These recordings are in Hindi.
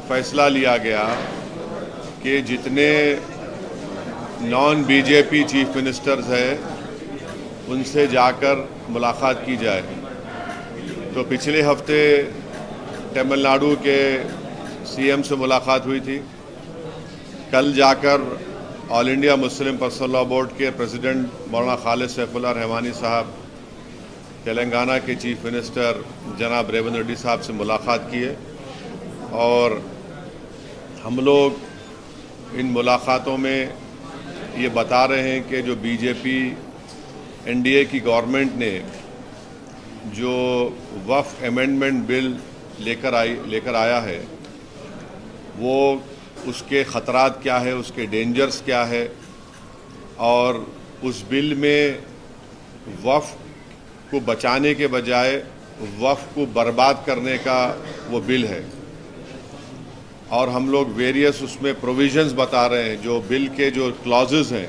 फैसला लिया गया कि जितने नॉन बीजेपी चीफ मिनिस्टर्स हैं उनसे जाकर मुलाकात की जाए। तो पिछले हफ्ते तमिलनाडु के सीएम से मुलाकात हुई थी। कल जाकर all India Muslim personal law board के प्रेसिडेंट मौलाना खालिद सैफुल्लाह रहमानी साहब, तेलंगाना के चीफ मिनिस्टर जनाब रेवंत रेड्डी साहब से मुलाकात की है और हम लोग इन मुलाकातों में ये बता रहे हैं कि जो बीजेपी एनडीए की गवर्नमेंट ने जो वक्फ अमेंडमेंट बिल लेकर आया है वो उसके ख़तरात क्या है, उसके डेंजर्स क्या है और उस बिल में वक्फ को बचाने के बजाय वक्फ को बर्बाद करने का वो बिल है। और हम लोग वेरियस उसमें प्रोविजंस बता रहे हैं, जो बिल के जो क्लॉजेस हैं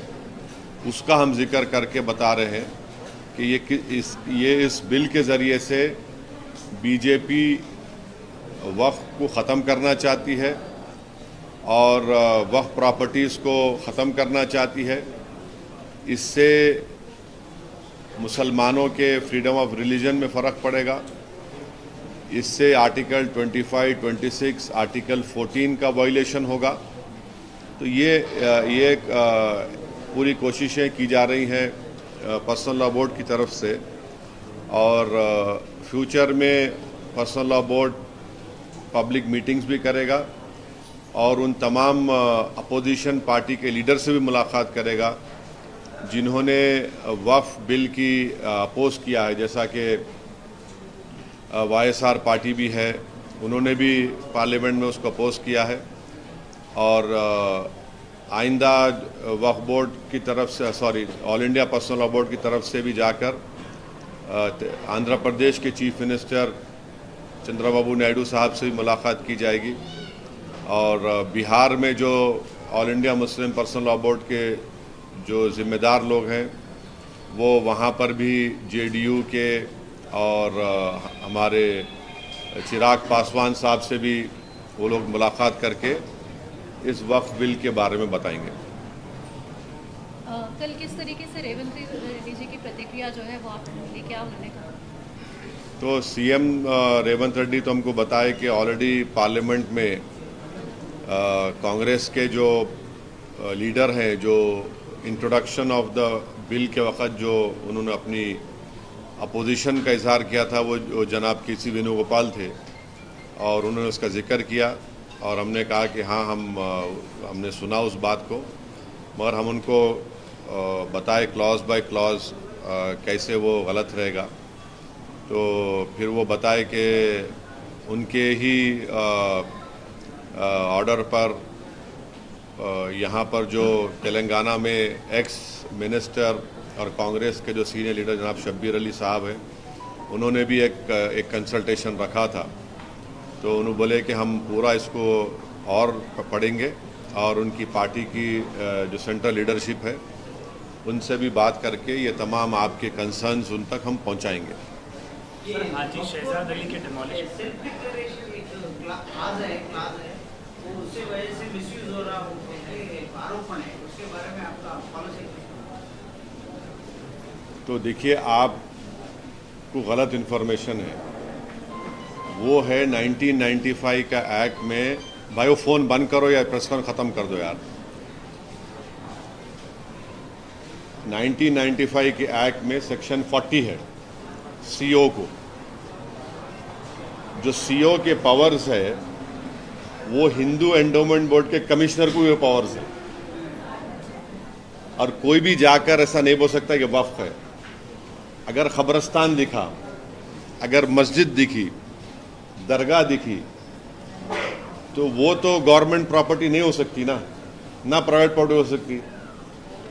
उसका हम जिक्र करके बता रहे हैं कि ये इस बिल के ज़रिए से बीजेपी वक्फ को ख़त्म करना चाहती है और वक्फ प्रॉपर्टीज़ को ख़त्म करना चाहती है। इससे मुसलमानों के फ्रीडम ऑफ रिलीजन में फ़र्क पड़ेगा। इससे आर्टिकल 25, 26, आर्टिकल 14 का वायलेशन होगा। तो ये पूरी कोशिशें की जा रही हैं पर्सनल लॉ बोर्ड की तरफ से और फ्यूचर में personal law board public meetings भी करेगा और उन तमाम अपोजिशन पार्टी के लीडर से भी मुलाकात करेगा जिन्होंने वक्फ बिल की अपोज किया है, जैसा कि YSR पार्टी भी है, उन्होंने भी पार्लियामेंट में उसको अपोज किया है। और आइंदा वक्फ बोर्ड की तरफ से all India personal law board की तरफ से भी जाकर आंध्र प्रदेश के चीफ मिनिस्टर चंद्रबाबू नायडू साहब से भी मुलाकात की जाएगी और बिहार में जो all India Muslim personal law board के जो ज़िम्मेदार लोग हैं वो वहाँ पर भी JDU के और हमारे चिराग पासवान साहब से भी वो लोग मुलाकात करके इस वक्फ बिल के बारे में बताएंगे। कल किस तरीके से रेवंत रेड्डी जी की प्रतिक्रिया जो है वो आप मिली, क्या उन्होंने कहा? तो सीएम रेवंत रेड्डी तो हमको बताए कि ऑलरेडी पार्लियामेंट में कांग्रेस के जो लीडर हैं, जो इंट्रोडक्शन ऑफ द बिल के वक़्त जो उन्होंने अपनी अपोजिशन का इजहार किया था वो जनाब KC वेणुगोपाल थे और उन्होंने उसका जिक्र किया और हमने कहा कि हाँ हमने सुना उस बात को, मगर हम उनको बताए क्लॉज बाय क्लॉज कैसे वो गलत रहेगा। तो फिर वो बताए कि उनके ही ऑर्डर पर यहाँ पर जो तेलंगाना में एक्स मिनिस्टर और कांग्रेस के जो सीनियर लीडर जनाब शब्बीर अली साहब हैं, उन्होंने भी एक कंसल्टेशन रखा था। तो उन्होंने बोले कि हम पूरा इसको और पढ़ेंगे और उनकी पार्टी की जो सेंट्रल लीडरशिप है उनसे भी बात करके ये तमाम आपके कंसर्न्स उन तक हम पहुँचाएँगे। तो देखिए, आपको गलत इन्फॉर्मेशन है। वो है 1995 का एक्ट में, भाई वो फ़ोन बंद करो या प्रेस कॉन्फ्रेंस ख़त्म कर दो यार। 1995 के एक्ट में सेक्शन 40 है CO को, जो CO के पावर्स है वो हिंदू एंडोमेंट बोर्ड के कमिश्नर को भी पावर्स है और कोई भी जाकर ऐसा नहीं बोल सकता कि वक्फ है। अगर खबरस्तान दिखा, अगर मस्जिद दिखी, दरगाह दिखी, तो वो तो गवर्नमेंट प्रॉपर्टी नहीं हो सकती ना प्राइवेट प्रॉपर्टी हो सकती।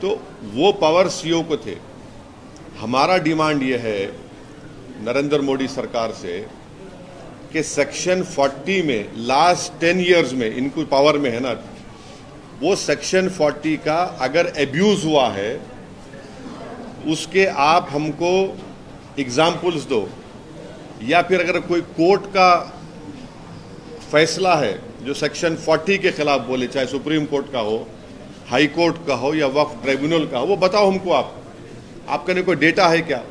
तो वो पावर CO को थे। हमारा डिमांड ये है नरेंद्र मोदी सरकार से कि सेक्शन 40 में लास्ट 10 इयर्स में इनको पावर में है ना, वो सेक्शन 40 का अगर एब्यूज हुआ है उसके आप हमको एग्जाम्पल्स दो, या फिर अगर कोई कोर्ट का फैसला है जो सेक्शन 40 के खिलाफ बोले, चाहे सुप्रीम कोर्ट का हो, हाई कोर्ट का हो या वक्फ ट्रिब्यूनल का हो, वो बताओ हमको। आपके ने कोई डेटा है क्या?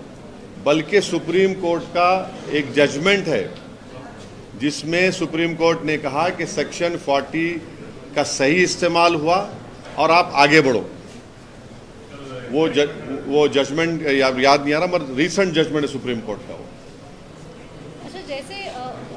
बल्कि सुप्रीम कोर्ट का एक जजमेंट है जिसमें सुप्रीम कोर्ट ने कहा कि सेक्शन 40 का सही इस्तेमाल हुआ और आप आगे बढ़ो। वो जजमेंट याद नहीं आ रहा, मगर रीसेंट जजमेंट है सुप्रीम कोर्ट का। अच्छा, जैसे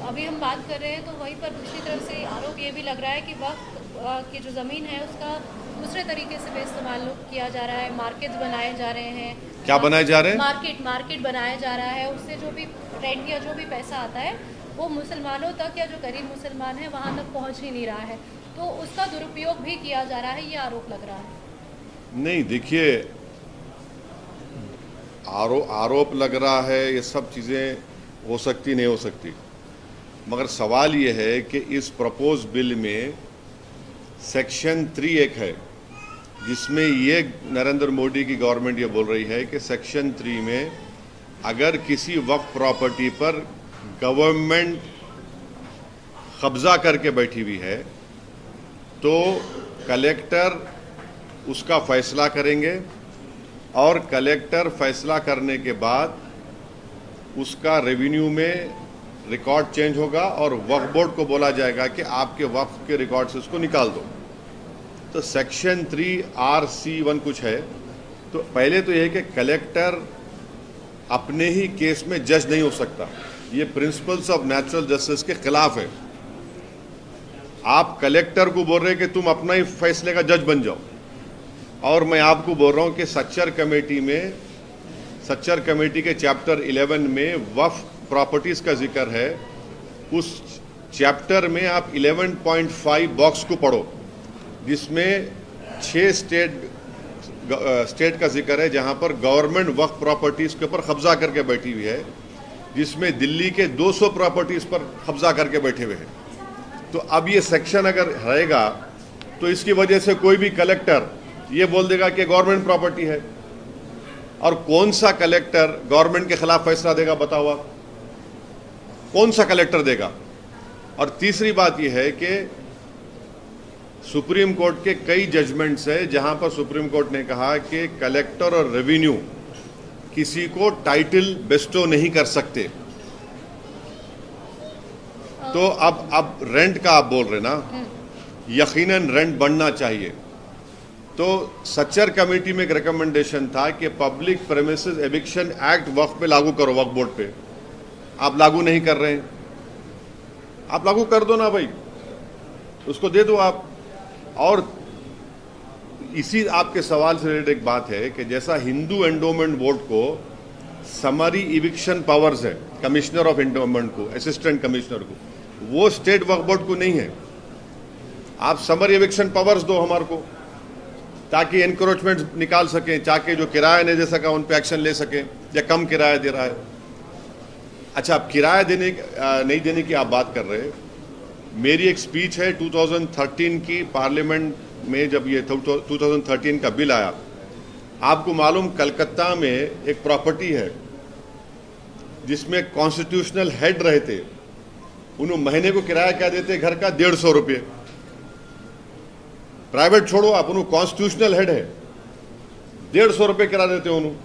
अभी हम बात कर रहे हैं तो वहीं पर दूसरी तरफ से आरोप ये भी लग रहा है कि वक्त की जो ज़मीन है उसका दूसरे तरीके से भी इस्तेमाल किया जा रहा है, मार्केट्स बनाए जा रहे हैं। क्या बनाए जा रहे हैं? मार्केट बनाया जा रहा है, उससे जो भी रेंट या जो भी पैसा आता है वो मुसलमानों तक या जो गरीब मुसलमान है वहाँ तक पहुँच ही नहीं रहा है, तो उसका दुरुपयोग भी किया जा रहा है, ये आरोप लग रहा है। नहीं, देखिए, आरोप लग रहा है, ये सब चीज़ें हो सकती नहीं हो सकती, मगर सवाल ये है कि इस प्रपोज बिल में सेक्शन 3 एक है जिसमें ये नरेंद्र मोदी की गवर्नमेंट ये बोल रही है कि सेक्शन 3 में अगर किसी वक्फ प्रॉपर्टी पर गवर्नमेंट कब्जा करके बैठी हुई है तो कलेक्टर उसका फैसला करेंगे और कलेक्टर फैसला करने के बाद उसका रेवेन्यू में रिकॉर्ड चेंज होगा और वक्फ बोर्ड को बोला जाएगा कि आपके वक्फ के रिकॉर्ड से उसको निकाल दो। तो सेक्शन 3(r)(c)(1) कुछ है। तो पहले तो यह है कि कलेक्टर अपने ही केस में जज नहीं हो सकता, ये प्रिंसिपल्स ऑफ नेचुरल जस्टिस के खिलाफ है। आप कलेक्टर को बोल रहे हैं कि तुम अपना ही फैसले का जज बन जाओ, और मैं आपको बोल रहा हूं कि सच्चर कमेटी के चैप्टर 11 में वक्फ प्रॉपर्टीज का जिक्र है। उस चैप्टर में आप 11.5 बॉक्स को पढ़ो जिसमें 6 स्टेट का जिक्र है जहां पर गवर्नमेंट वक्फ प्रॉपर्टीज के ऊपर कब्जा करके बैठी हुई है, जिसमें दिल्ली के 200 प्रॉपर्टीज पर कब्जा करके बैठे हुए हैं। तो अब ये सेक्शन अगर रहेगा तो इसकी वजह से कोई भी कलेक्टर ये बोल देगा कि गवर्नमेंट प्रॉपर्टी है, और कौन सा कलेक्टर गवर्नमेंट के खिलाफ फैसला देगा? बताओ आप, कौन सा कलेक्टर देगा? और तीसरी बात यह है कि सुप्रीम कोर्ट के कई जजमेंट्स है जहां पर सुप्रीम कोर्ट ने कहा कि कलेक्टर और रेवेन्यू किसी को टाइटल बेस्टो नहीं कर सकते। तो अब रेंट का आप बोल रहे ना, यकीनन रेंट बढ़ना चाहिए। तो सच्चर कमेटी में एक रिकमेंडेशन था कि पब्लिक प्रेमिसेस एविक्शन एक्ट वक्फ पे लागू करो, वक्फ बोर्ड पे। आप लागू नहीं कर रहे हैं, आप लागू कर दो ना भाई, उसको दे दो आप। और इसी आपके सवाल से रिलेटेड एक बात है कि जैसा हिंदू एंडोमेंट बोर्ड को समरी इविक्शन पावर्स है, कमिश्नर ऑफ एंडोमेंट को, असिस्टेंट कमिश्नर को, वो स्टेट वक्फ बोर्ड को नहीं है। आप समरी इविक्शन पावर्स दो हमारे को, ताकि एनक्रोचमेंट निकाल सकें, ताकि जो किराया नहीं दे सका उन पे एक्शन ले सकें, या कम किराया दे रहा है। अच्छा, अब किराया नहीं देने की आप बात कर रहे हैं। मेरी एक स्पीच है 2013 की पार्लियामेंट में, जब ये 2013 का बिल आया। आपको मालूम कलकत्ता में एक प्रॉपर्टी है जिसमें कॉन्स्टिट्यूशनल हेड रहे थे, उन्होंने महीने को किराया क्या देते घर का? 150 रुपये। प्राइवेट छोड़ो आप, उन्होंने कॉन्स्टिट्यूशनल हेड है, 150 रुपये किराया देते उन्होंने।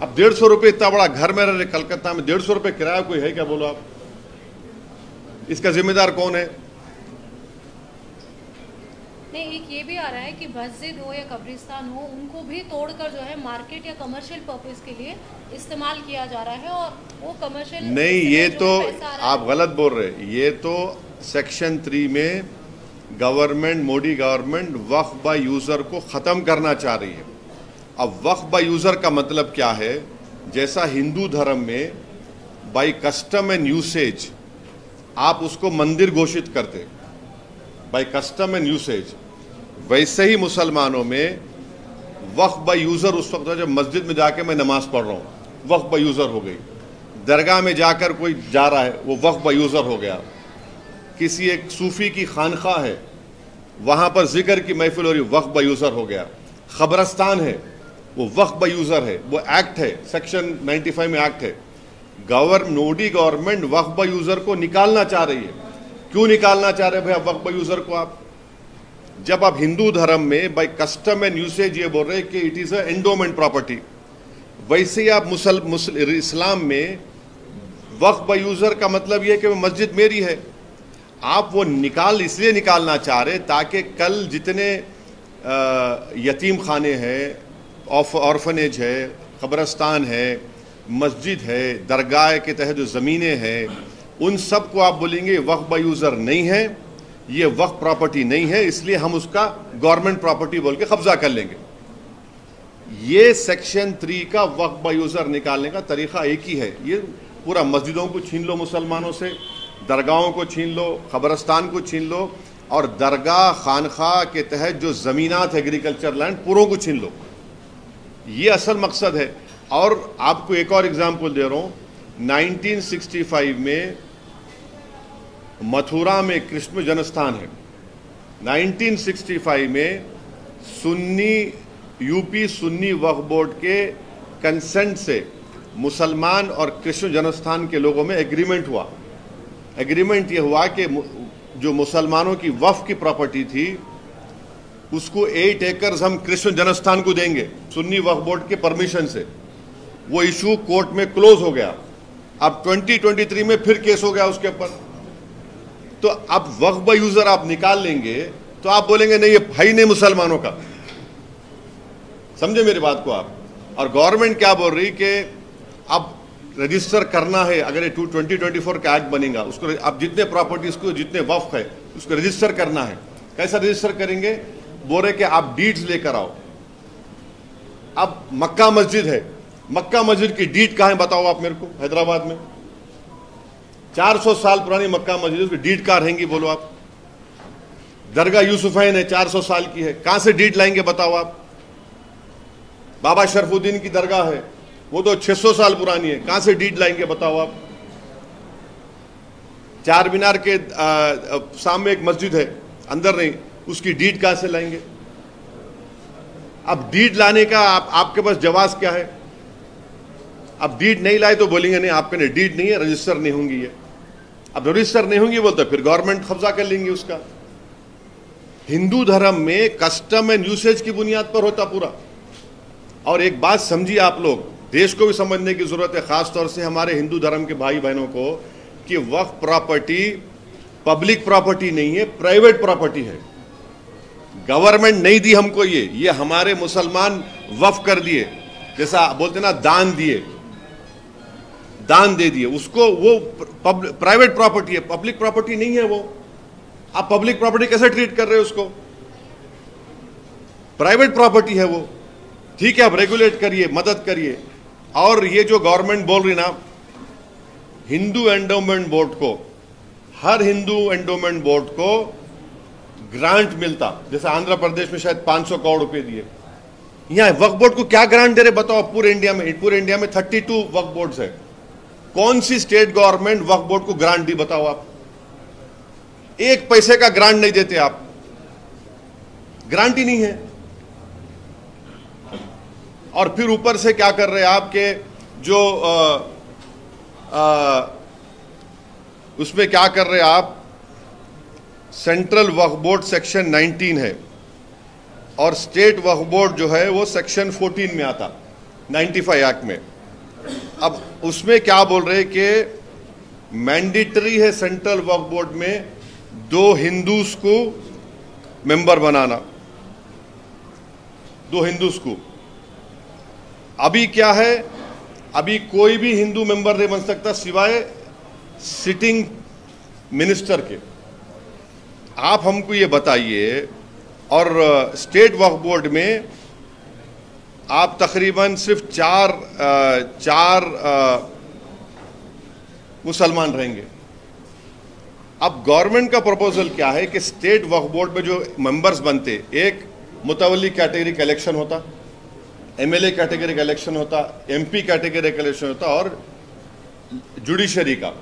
अब 150 रुपये इतना बड़ा घर में रह रहे कलकत्ता में, 150 रुपये किराया कोई है क्या? बोलो आप, इसका जिम्मेदार कौन है? नहीं, एक ये भी आ रहा है कि मस्जिद हो या कब्रिस्तान हो, उनको भी तोड़कर जो है मार्केट या कमर्शियल पर्पस के लिए इस्तेमाल किया जा रहा है, और वो कमर्शियल नहीं, ये तो आप गलत बोल रहे हैं। ये तो सेक्शन 3 में government, Modi government Waqf by user को खत्म करना चाह रही है। अब वक्फ बाय यूजर का मतलब क्या है? जैसा हिंदू धर्म में बाय कस्टम एंड यूसेज आप उसको मंदिर घोषित करते, बाय कस्टम एंड यूसेज, वैसे ही मुसलमानों में वक्फ बाय यूजर उस वक्त जब मस्जिद में जाके मैं नमाज पढ़ रहा हूँ, वक्फ बाय यूजर हो गई। दरगाह में जाकर कोई जा रहा है, वो वक्फ बाय यूजर हो गया। किसी एक सूफी की खानखा है, वहां पर जिक्र की महफिल हो रही, वक्फ बाय यूजर हो गया। खबरस्तान है, वो वक्फ बाय यूजर है, वो एक्ट है, सेक्शन 95 में एक्ट है। Modi government Waqf by user को निकालना चाह रही है, क्यों निकालना चाह रहे भाई वक्फ बाय यूजर को आप? जब आप हिंदू धर्म में बाय कस्टम एंड यूसेज ये बोल रहे हैं कि it is a endowment property, वैसे ही आप इस्लाम में वक्फ बाय यूजर का मतलब यह कि मस्जिद मेरी है। आप वो इसलिए निकालना चाह रहे ताकि कल जितने यतीम खाने हैं, ऑर्फनेज है, कब्रस्तान है, मस्जिद है, दरगाह के तहत जो ज़मीनें हैं, उन सब को आप बोलेंगे वक्फ बाय यूजर नहीं है, ये वक्फ प्रॉपर्टी नहीं है, इसलिए हम उसका गवर्नमेंट प्रॉपर्टी बोल के कब्जा कर लेंगे। ये सेक्शन 3 का वक्फ बाय यूजर निकालने का तरीका एक ही है। ये पूरा मस्जिदों को छीन लो मुसलमानों से, दरगाहों को छीन लो, कब्रस्तान को छीन लो, और दरगाह खानखा के तहत जो ज़मीनात एग्रीकल्चर लैंड पूरों को छीन लो। ये असल मकसद है। और आपको एक और एग्जाम्पल दे रहा हूँ, 1965 में मथुरा में कृष्ण जन्मस्थान है। 1965 में यूपी सुन्नी वक्फ बोर्ड के कंसेंट से मुसलमान और कृष्ण जन्मस्थान के लोगों में एग्रीमेंट हुआ। एग्रीमेंट ये हुआ कि जो मुसलमानों की वक्फ की प्रॉपर्टी थी उसको 8 एकड़ हम कृष्ण जन्मस्थान को देंगे सुन्नी वक्फ बोर्ड के परमिशन से। वो इशू कोर्ट में क्लोज हो गया। अब 2023 में फिर केस हो गया उसके ऊपर। तो अब वक्फ बाय यूजर आप निकाल लेंगे तो आप बोलेंगे नहीं ये भाई नहीं मुसलमानों का। समझे मेरी बात को आप? और गवर्नमेंट क्या बोल रही कि अब रजिस्टर करना है, अगर 2024 का एक्ट बनेगा उसको अब जितने प्रॉपर्टीज को जितने वक्फ है उसको रजिस्टर करना है। कैसा रजिस्टर करेंगे? बोल रहे कि आप डीड्स लेकर आओ। अब मक्का मस्जिद है, मक्का मस्जिद की डीड कहाँ है बताओ आप मेरे को? हैदराबाद में 400 साल पुरानी मक्का मस्जिद, उसकी डीड कहाँ रहेंगी बोलो आप? दरगाह यूसुफैन है, 400 साल की है, कहां से डीड लाएंगे बताओ आप? बाबा शरफुद्दीन की दरगाह है, वो तो 600 साल पुरानी है, कहां से डीड लाएंगे बताओ आप? चार मीनार के सामने एक मस्जिद है, अंदर नहीं, उसकी डीड कहां से लाएंगे? अब डीड लाने का आपके पास जवाब क्या है? अब डीड नहीं लाए तो बोलेंगे नहीं आपके लिए डीड नहीं है, रजिस्टर नहीं होंगी ये। अब रजिस्टर नहीं होंगी बोलते फिर गवर्नमेंट कब्जा कर लेंगे उसका। हिंदू धर्म में कस्टम एंड यूसेज की बुनियाद पर होता पूरा। और एक बात समझिए आप लोग, देश को भी समझने की जरूरत है, खास तौर से हमारे हिंदू धर्म के भाई बहनों को, कि वक्फ प्रॉपर्टी पब्लिक प्रॉपर्टी नहीं है, प्राइवेट प्रॉपर्टी है। गवर्नमेंट नहीं दी हमको ये हमारे मुसलमान वक्फ कर दिए, जैसा बोलते ना दान दिए, दान दे दिए उसको। वो प्राइवेट प्रॉपर्टी है, पब्लिक प्रॉपर्टी नहीं है वो। आप पब्लिक प्रॉपर्टी कैसे ट्रीट कर रहे हो उसको? प्राइवेट प्रॉपर्टी है वो। ठीक है, आप रेगुलेट करिए, मदद करिए। और ये जो गवर्नमेंट बोल रही ना, हिंदू एंडोमेंट बोर्ड को, हर हिंदू एंडोमेंट बोर्ड को ग्रांट मिलता, जैसे आंध्र प्रदेश में शायद 500 करोड़ रुपए दिए। यहां वक्फ बोर्ड को क्या ग्रांट दे रहे बताओ? पूरे इंडिया में 32 वक्फ बोर्ड्स है। कौन सी स्टेट गवर्नमेंट वक्फ बोर्ड को ग्रांट दी बताओ आप? एक पैसे का ग्रांट नहीं देते आप, ग्रांट ही नहीं है। और फिर ऊपर से क्या कर रहे हैं आपके जो उसमें क्या कर रहे हैं आप? सेंट्रल वक्फ बोर्ड सेक्शन 19 है और स्टेट वक्फ बोर्ड जो है वो सेक्शन 14 में आता, 95 एक्ट में। अब उसमें क्या बोल रहे हैं कि मैंडेटरी है सेंट्रल वक्फ बोर्ड में 2 हिंदूज को मेंबर बनाना, 2 हिंदूज को। अभी क्या है, अभी कोई भी हिंदू मेंबर नहीं बन सकता सिवाय सिटिंग मिनिस्टर के। आप हमको ये बताइए। और स्टेट वक्फ बोर्ड में आप तकरीबन सिर्फ चार मुसलमान रहेंगे। अब गवर्नमेंट का प्रपोजल क्या है कि स्टेट वक्फ बोर्ड में जो मेंबर्स बनते, एक मुतवल्ली कैटेगरी का इलेक्शन होता, एमएलए कैटेगरी का इलेक्शन होता, एमपी कैटेगरी का इलेक्शन होता और जुडिशरी का,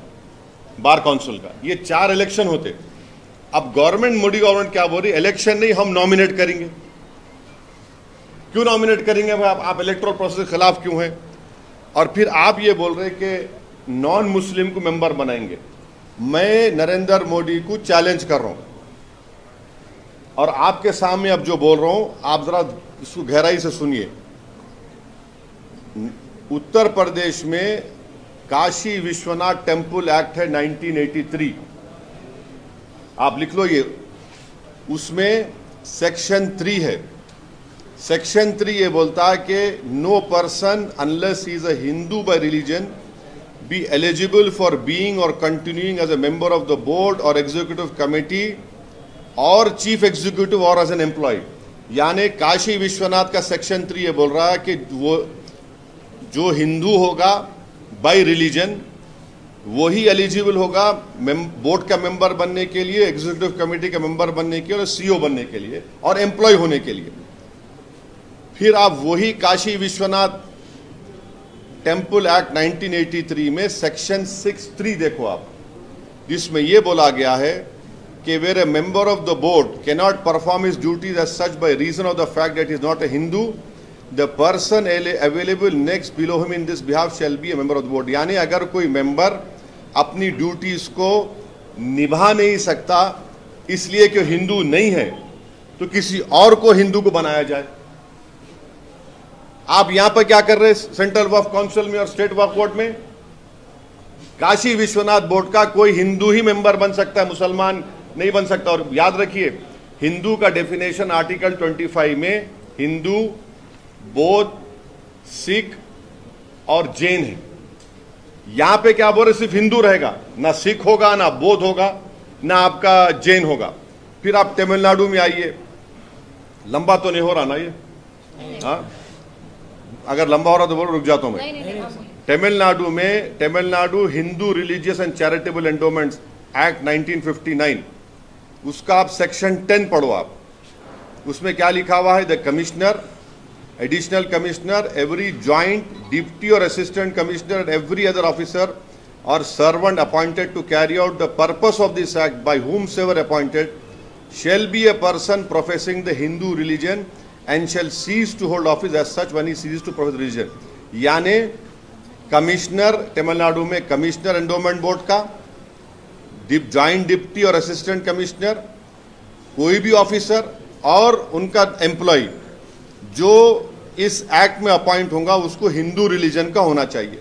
बार काउंसिल का, ये 4 इलेक्शन होते। अब मोदी गवर्नमेंट क्या बोल रही? इलेक्शन नहीं, हम नॉमिनेट करेंगे। क्यों नॉमिनेट करेंगे भाई? आप इलेक्टोरल प्रोसेस के खिलाफ क्यों हैं? और फिर आप ये बोल रहे कि नॉन मुस्लिम को मेंबर बनाएंगे। मैं नरेंद्र मोदी को चैलेंज कर रहा हूं और आपके सामने अब जो बोल रहा हूं आप जरा इसको गहराई से सुनिए। उत्तर प्रदेश में काशी विश्वनाथ टेम्पल एक्ट है 1983, आप लिख लो ये। उसमें सेक्शन 3 है। सेक्शन 3 ये बोलता है कि no person unless he is a Hindu by religion be eligible for being or continuing as a member of the board or executive committee or chief executive or as an employee. यानी काशी विश्वनाथ का सेक्शन 3 ये बोल रहा है कि वो जो हिंदू होगा बाय रिलीजन वही एलिजिबल होगा बोर्ड का मेंबर बनने के लिए, एग्जीक्यूटिव कमेटी का मेंबर बनने के लिए और सीईओ बनने के लिए और एम्प्लॉय होने के लिए। फिर आप वही काशी विश्वनाथ टेम्पल एक्ट 1983 में सेक्शन 6(3) देखो आप, जिसमें यह बोला गया है कि where a member of the board can not perform his duties as such by reason of the fact that is not a Hindu, the person available next below him in this behalf shall be a member of the board. यानी अगर कोई मेंबर अपनी ड्यूटीज को निभा नहीं सकता इसलिए कि हिंदू नहीं है तो किसी और को हिंदू को बनाया जाए। आप यहां पर क्या कर रहे हैं सेंट्रल वक्फ काउंसिल में और स्टेट वक्फ बोर्ड में? काशी विश्वनाथ बोर्ड का कोई हिंदू ही मेंबर बन सकता है, मुसलमान नहीं बन सकता। और याद रखिए हिंदू का डेफिनेशन आर्टिकल 25 में हिंदू, बौद्ध, सिख और जैन है। यहां पे क्या बोल रहे, सिर्फ हिंदू रहेगा, ना सिख होगा, ना बौद्ध होगा, ना आपका जैन होगा। फिर आप तमिलनाडु में आइए, लंबा तो नहीं हो रहा ना ये? हाँ, अगर लंबा हो रहा तो बोलो, रुक जाता हूं मैं। तमिलनाडु में Tamil Nadu Hindu religious and charitable endowments act 1959, उसका आप सेक्शन 10 पढ़ो आप। उसमें क्या लिखा हुआ है? The commissioner, additional commissioner, every joint deputy or assistant commissioner and every other officer or servant appointed to carry out the purpose of this act by whomsoever appointed shall be a person professing the Hindu religion and shall cease to hold office as such when he ceases to profess religion। यानी कमिश्नर, तमिलनाडु में कमिश्नर एंडोमेंट बोर्ड का, जॉइंट डिप्टी और असिस्टेंट कमिश्नर, कोई भी ऑफिसर और उनका एम्प्लॉय जो इस एक्ट में अपॉइंट होगा उसको हिंदू रिलीजन का होना चाहिए,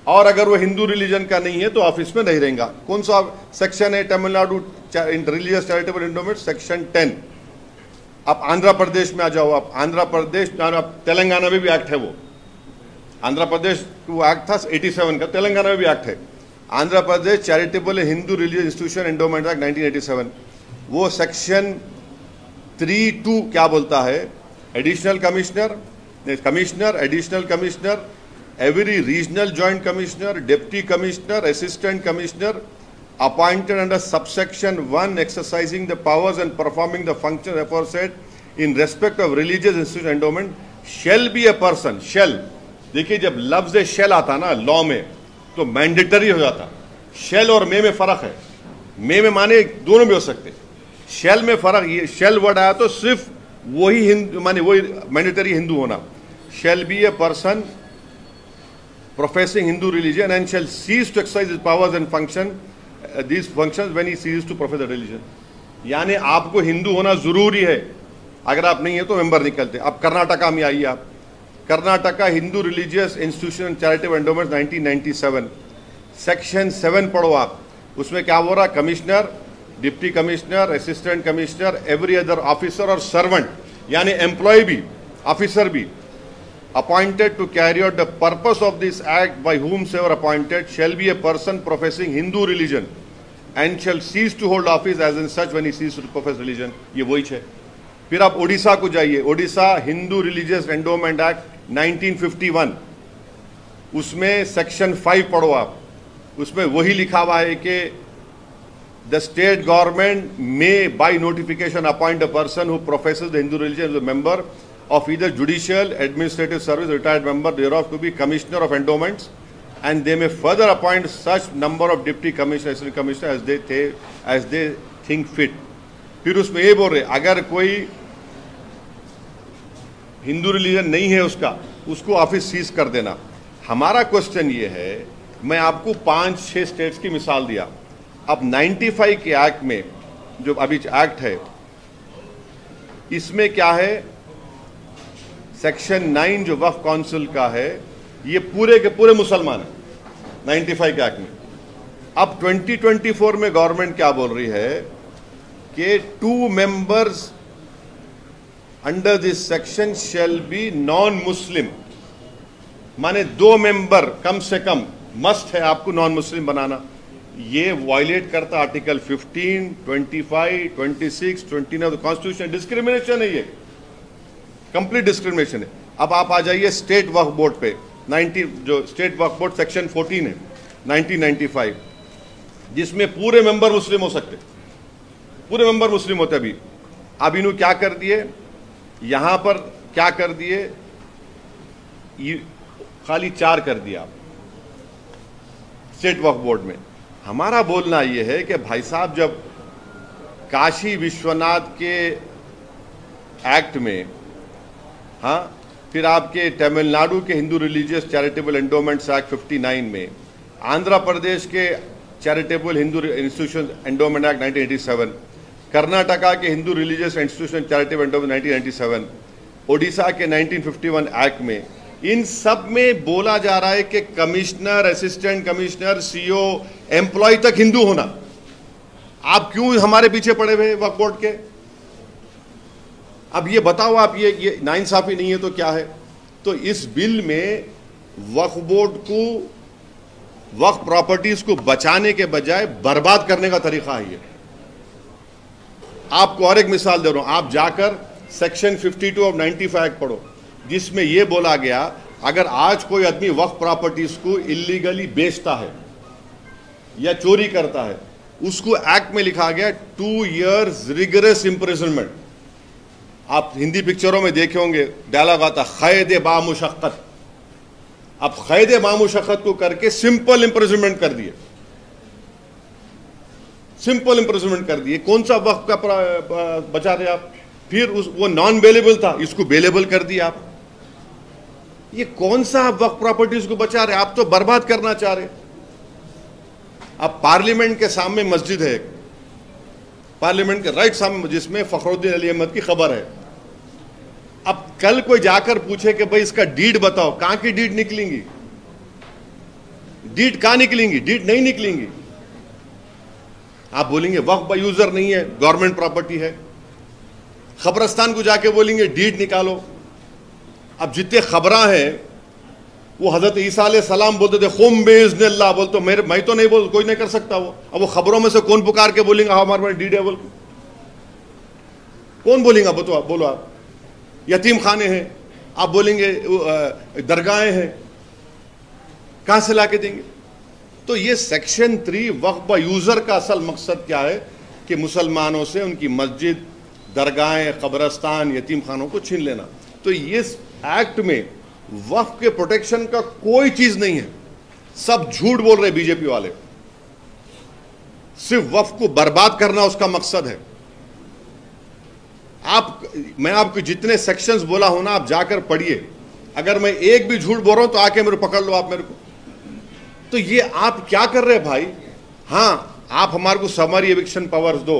और अगर वो हिंदू रिलीजन का नहीं है तो ऑफिस में नहीं रहेगा। कौन सा सेक्शन है Tamil Nadu religious charitable endowment? Section 10। आप आंध्र प्रदेश में आ जाओ, आप आंध्र प्रदेश, तेलंगाना में भी एक्ट है वो। आंध्र प्रदेश वो एक्ट था 87 का, तेलंगाना में भी एक्ट है। Andhra Pradesh charitable Hindu religious institution endowment act 1987, वो सेक्शन 3(2) क्या बोलता है? Additional commissioner, additional commissioner, every regional joint commissioner, deputy commissioner, assistant commissioner appointed under subsection 1 exercising the powers and performing the functions aforesaid in respect of religious institution endowment shall be a person। shall, देखिए जब लफ्ज shall आता ना लॉ में तो मैंडेटरी हो जाता। shall और में फर्क है। में माने दोनों भी हो सकते, shall में फर्क। ये shall वर्ड आया तो सिर्फ वही हिंदू माने वही मैंडेटरी हिंदू होना। shall be a person professing Hindu religion and shall cease to exercise his powers and function these functions when he ceases to profess the religion। यानी आपको हिंदू होना जरूरी है, अगर आप नहीं है तो मेंबर निकलते। अब कर्नाटका में आइए आप, Karnataka Hindu religious institution and charitable endowments 1997 section 7 पढ़ो आप। उसमें क्या हो रहा? Commissioner, deputy commissioner, assistant commissioner, every other officer और सर्वेंट यानी एम्प्लॉय भी, ऑफिसर भी, appointed to carry out the purpose of this act by whomsoever appointed shall be a person professing Hindu religion and shall cease to hold office as in such when he ceases to profess religion। ये वही है। फिर आप ओडिशा को जाइए, Odisha Hindu religious endowment act 1951, उसमें सेक्शन 5 पढ़ो आप। उसमें वही लिखा हुआ है कि the state government may by notification appoint a person who professes the Hindu religion as a member of either judicial, administrative service, retired member thereof to be commissioner of endowments, and they may further appoint such number of deputy commissioner, assistant commissioner as they think fit। फिर उसमें ये बोल रहे अगर कोई हिंदू रिलीजन नहीं है उसका, उसको ऑफिस सीज कर देना। हमारा क्वेश्चन ये है मैं आपको 5-6 स्टेट्स की मिसाल दिया। अब 95 के एक्ट में, जो अभी एक्ट है, इसमें क्या है, सेक्शन 9 जो वक्फ काउंसिल का है, ये पूरे के पूरे मुसलमान हैं 95 के एक्ट में। अब 2024 में गवर्नमेंट क्या बोल रही है कि 2 members under this section shall be non Muslim, माने 2 मेंबर कम से कम मस्ट है आपको नॉन मुस्लिम बनाना। ये वायलेट करता आर्टिकल 15, 25, 26, 29 कॉन्स्टिट्यूशन। डिस्क्रिमिनेशन है, ये कंप्लीट डिस्क्रिमिनेशन है। अब आप आ जाइए स्टेट वक्फ बोर्ड पे, 90 जो स्टेट वक्फ बोर्ड सेक्शन 14 है 1995, जिसमें पूरे मेंबर मुस्लिम हो सकते, पूरे मेंबर मुस्लिम होते। अभी इन्होंने क्या कर दिए, यहां पर क्या कर दिए, खाली 4 कर दिया आप स्टेट वक्फ बोर्ड में। हमारा बोलना यह है कि भाई साहब, जब काशी विश्वनाथ के एक्ट में, हाँ, फिर आपके तमिलनाडु के Hindu religious charitable endowments act 59 में, आंध्र प्रदेश के charitable Hindu institution endowment act 1987, Karnataka के Hindu religious institution charitable endowment 1997, Odisha के 1951 एक्ट में, इन सब में बोला जा रहा है कि commissioner, assistant commissioner, CO, employ तक हिंदू होना। आप क्यों हमारे पीछे पड़े हुए वक्फ बोर्ड के? अब ये बताओ आप, ये नाइंसाफी नहीं है तो क्या है? तो इस बिल में वक्फ बोर्ड को, वक्फ प्रॉपर्टीज को बचाने के बजाय बर्बाद करने का तरीका है ये। आपको और एक मिसाल दे रहा हूं, आप जाकर सेक्शन 52 ऑफ 95 एक्ट पढ़ो, जिसमें यह बोला गया, अगर आज कोई आदमी वक्फ प्रॉपर्टीज को इलीगली बेचता है या चोरी करता है, उसको एक्ट में लिखा गया 2 years रिगरस इंप्रिजनमेंट। आप हिंदी पिक्चरों में देखे होंगे, डायलॉग आता क़ैद बामुशक्क़त। अब क़ैद बामुशक्क़त को करके सिंपल इंप्रिजनमेंट कर दिए, सिंपल इंप्रिजनमेंट कर दिए। कौन सा वक्फ का बचा रहे आप? फिर वो नॉन बेलेबल था, इसको बेलेबल कर दिया आप। ये कौन सा वक्फ प्रॉपर्टीज को बचा रहे? आप तो बर्बाद करना चाह रहे। अब पार्लियामेंट के सामने मस्जिद है, पार्लियामेंट के राइट सामने, जिसमें फखरुद्दीन अली अहमद की खबर है। अब कल कोई जाकर पूछे कि भाई इसका डीड बताओ, कहां की डीड निकलेंगी? डीड कहां निकलेंगी? डीड नहीं निकलेंगी। आप बोलेंगे वक्फ बाय यूजर नहीं है, गवर्नमेंट प्रॉपर्टी है। खबरस्तान को जाके बोलेंगे डीड निकालो। अब जितने खबरां हैं, वो हजरत ईसा अलैहिस्सलाम बोलते थे खुम बिइज़्निल्लाह, बोल तो मैं तो नहीं बोल, कोई नहीं कर सकता वो। अब वो खबरों में से कौन पुकार के बोलेंगे हाँ हमारे पास डीड है बोल? कौन बोलेगा? बोलो आप। यतीम खाने हैं, आप बोलेंगे दरगाहें हैं, कहां से ला के देंगे? तो ये सेक्शन 3 वक्फ बाय यूजर का असल मकसद क्या है कि मुसलमानों से उनकी मस्जिद, दरगाहें, कब्रस्तान, यतीम खानों को छीन लेना। तो ये एक्ट में वक्फ के प्रोटेक्शन का कोई चीज नहीं है। सब झूठ बोल रहे बीजेपी वाले, सिर्फ वक्फ को बर्बाद करना उसका मकसद है। मैं आपको जितने सेक्शंस बोला हूं ना, आप जाकर पढ़िए। अगर मैं एक भी झूठ बोल रहा हूं तो आके मेरे पकड़ लो आप मेरे को। तो ये आप क्या कर रहे हैं भाई? हां, आप हमारे को समरी एविक्शन पावर्स दो,